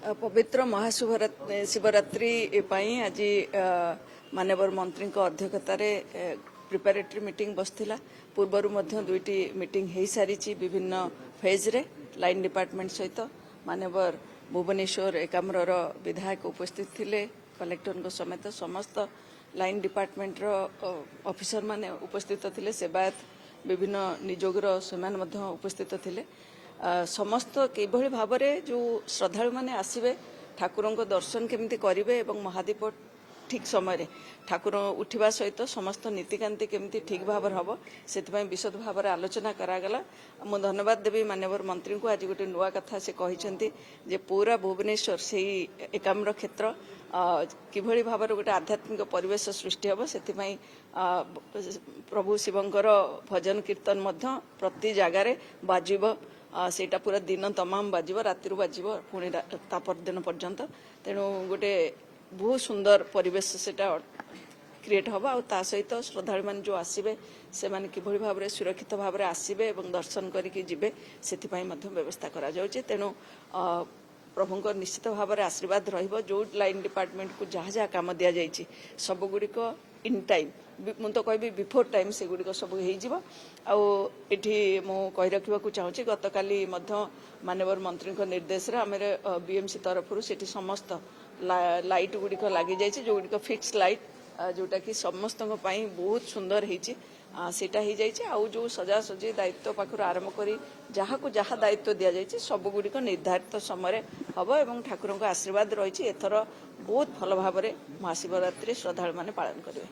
पवित्र महाशिवरात्रि आज माननीय मंत्री अध्यक्षतार प्रिपेरेटरी मीटिंग बसला पूर्वर दुईटी मीटिंग हो सारी विभिन्न फेज रे लाइन डिपार्टमेंट सहित माननीय भुवनेश्वर एकाम्र विधायक उपस्थित थिले कलेक्टर समेत समस्त लाइन डिपार्टमेंट ऑफिसर माने उपस्थित थिले सेवायत विभिन्न निजोगर से उपस्थित थिले समस्त किभली भाव जो श्रद्धालु माने आसिबे ठाकुरों को दर्शन केमिति करिवे एवं महादीप ठीक समय ठाकुर उठिबा सहित समस्त नीतिकांति केमिति ठीक भाव हम से विशद भाव आलोचना करागला मु धन्यवाद देवी माननीय मंत्री को आज गोटे नुआ कथा से कहते जे पूरा भुवनेश्वर से एकाम्र क्षेत्र किभली भाव गोटे आध्यात्मिक परिवेश सृष्टि हम से प्रभु शिवंकर भजन कीर्तन मध्य प्रति जगार बाजिब सेटा पूरा दिन तमाम बाजिब राति बाजिब पुणी तापरदिन पर्यंत तेणु गोटे बहुत सुंदर परिवेश सेटा क्रिएट हम आ सहित श्रद्धालु मान जो आसबे से माने किभली भाव में सुरक्षित भाव में आसबे एवं दर्शन करके जिबे सेथिपाई मध्य व्यवस्था करा जाउछि तेणु प्रभुंकर निश्चित भाव में आशीर्वाद रहिबो जो लाइन डिपार्टमेंट को जहाँ जहाँ काम दि जाइछि सब गुड़िक इन टाइम मु तो कहबी बिफोर टाइम से गुड़िक सब होठी मु कही रखा चाहूँगी गतकाली माननीय मंत्री निर्देश आम बीएमसी तरफ से समस्त लाइट गुड़िक लगी जाइए जो गुड़िक फिक्स लाइट जोटा कि समस्त बहुत सुंदर होती सेटा हो जाइए आउ जो सजासजी दायित्व पाखर आरंभ करी जहाँ को जहाँ दायित्व दि जाइए सब गुड़िक निर्धारित समय हम एवं ठाकुर आशीर्वाद रही एथर बहुत भल भाव में महाशिवरात्रि श्रद्धालु माने पालन करेंगे।